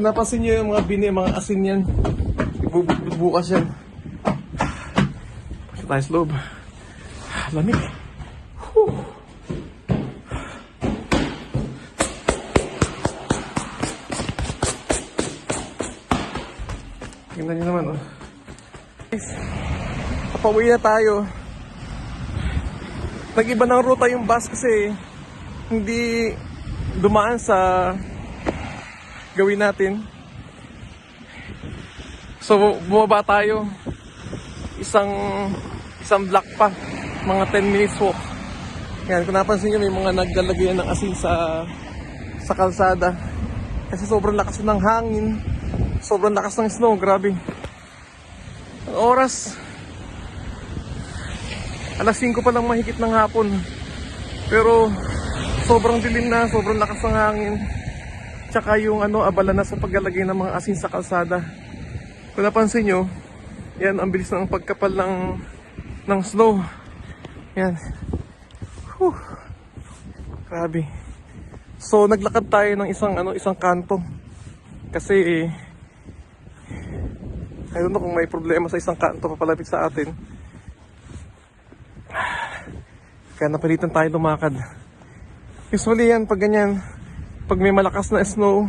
Napansin nyo yung mga mga asin yan. Bukas yan. Pasok tayo sa loob. Lamig. Whew. Tingnan nyo naman, oh. Guys, papauwi na tayo. Nag-iba ng ruta yung bus kasi hindi dumaan sa gawin natin. So bumaba tayo isang block pa, mga 10 minutes walk. Yan, kung napansin nyo may mga naglalagay ng asin sa kalsada kasi sobrang lakas ng hangin, sobrang lakas ng snow, grabe. Ang oras alas 5 pa lang mahigit ng hapon, pero sobrang dilim na, sobrang lakas ng hangin. Tsaka yung abala na sa paglalagay ng mga asin sa kalsada. Kung napansin nyo, yan, ang bilis ng pagkapal ng snow. Yan. Whew. Grabe. So, naglakad tayo ng isang kanto. Kasi, I don't know kung may problema sa isang kanto papalapit sa atin. Kaya napilitan tayo lumakad. Usually yan, pag ganyan, pag may malakas na snow,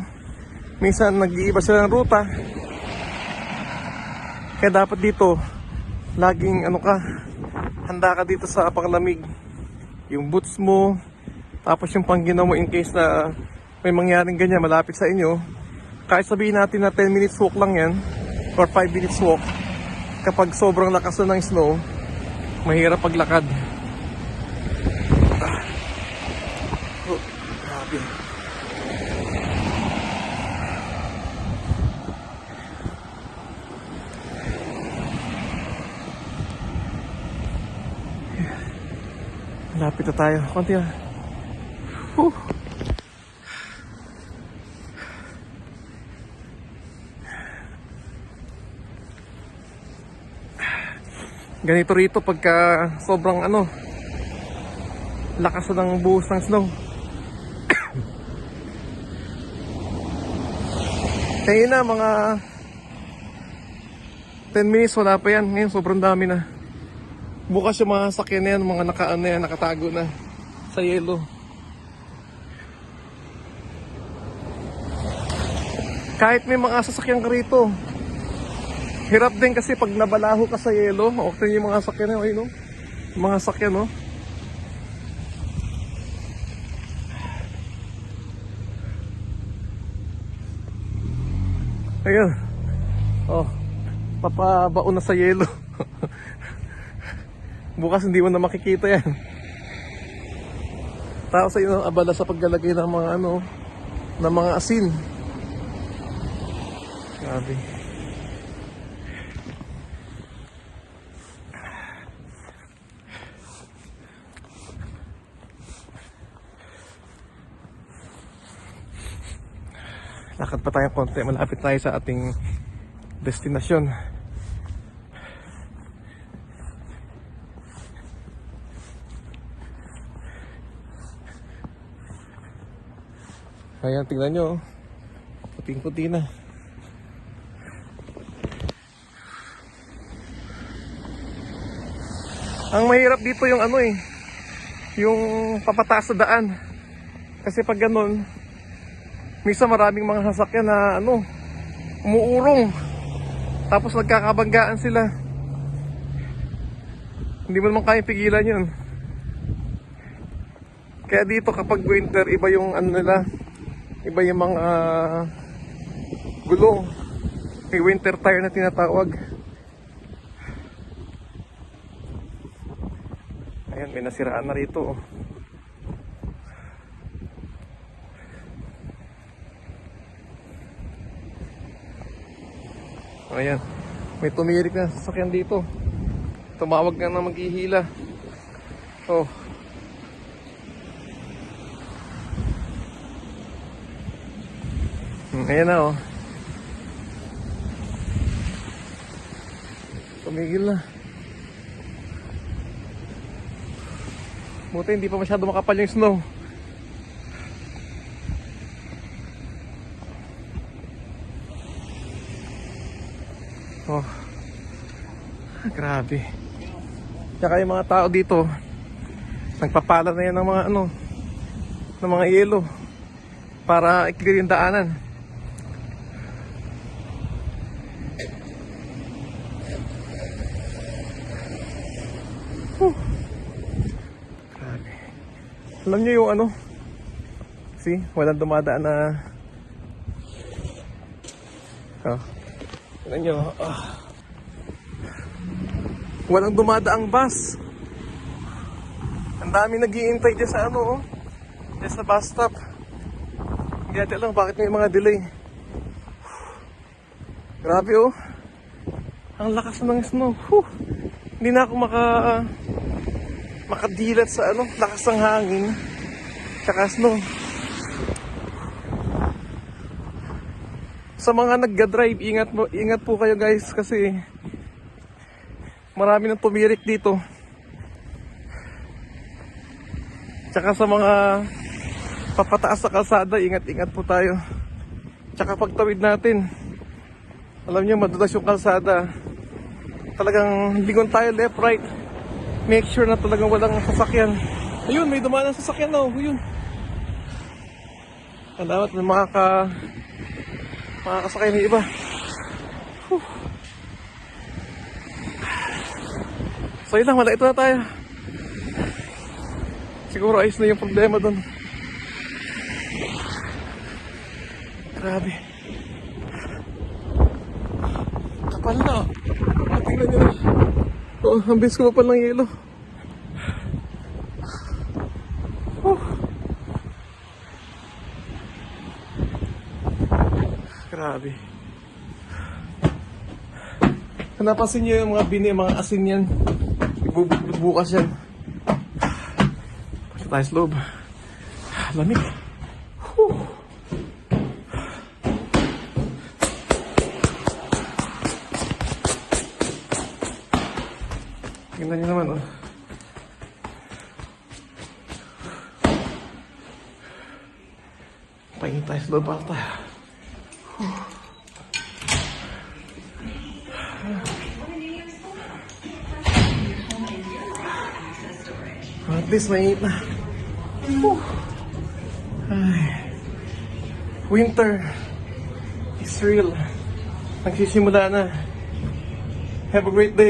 minsan nag-iiba sila ng ruta. Kaya dapat dito, laging handa ka dito sa panglamig. Yung boots mo, tapos yung pangginaw mo in case na may mangyaring ganyan malapit sa inyo. Kahit sabihin natin na 10 minutes walk lang yan, or 5 minutes walk, kapag sobrang lakas na ng snow, mahirap paglakad. Grabe. Lapit na tayo. Konti na. Ganito rito pagka sobrang lakas ng buhos ng snow. Kaya na mga 10 minutes wala pa yan. Ngayon sobrang dami na. Bukas yung mga sakyan na yan, mga nakatago na sa yelo. Kahit may mga sasakyan ka rito, hirap din kasi pag nabalaho ka sa yelo. Okay yung mga sakyan na yun, no? Mga sakyan, no? Ayun. Oh, papabaon na sa yelo. Bukas hindi mo na makikita yan. Tao sa inyo abala sa paglalagay ng mga ng mga asin. Grabe. Lakad pa tayo konti, malapit tayo sa ating destinasyon. Ayan, tingnan nyo, puting-puti na. Ang mahirap dito yung yung papataas sa daan. Kasi pag ganun, minsan maraming mga sasakyan na umuurong. Tapos nagkakabanggaan sila. Hindi mo naman kayang pigilan yun. Kaya dito kapag winter, iba yung nila. Iba yung mga gulong. May winter tire na tinatawag. Ayan, may nasiraan na rito. Ayan, may tumirik na sasakyan dito. Tumawag na maghihila. Oh. Ayan na, oh. Tumigil na. Buti hindi pa masyado makapal yung snow. Oh. Grabe. Tsaka yung mga tao dito, nagpapala na yan ng mga ano, ng mga yelo para i-clear yung daanan. Grabe. Alam niyo yung ano, see, walang dumadaan na tignan nyo, walang dumadaang bus. Ang dami nag-iintay dyan sa ano, dyan sa bus stop. Hindi natin alam bakit may mga delay. Grabe oh. Ang lakas ng snow. Hindi na ako makadilat sa ano, lakas ng hangin. Tsaka snow. Sa mga nagga-drive, ingat po kayo guys kasi marami nang tumirik dito. Tsaka sa mga papataas sa kalsada, ingat po tayo. Tsaka pagtawid natin, alam niyo madulas yung kalsada. Talagang lingon tayo left, right. Make sure na talagang walang sasakyan. Ayun, may dumaan ng sasakyan na. Ayun. Salamat, may makakasakay ng iba. So yun lang, wala ito na tayo. Siguro ayos na yung problema doon. Grabe. Kapal na. Tingnan nyo na. Oh, ang bilis ko pa ng yelo. Grabe. Kung napansin nyo yung mga asin yan, bukas yan. Pasok tayo sa loob. Lamig. Tingnan nyo naman, oh. Pahingin tayo sa loob para tayo. At least mainit na. Ay. Winter is real. Nagsisimula na. Have a great day.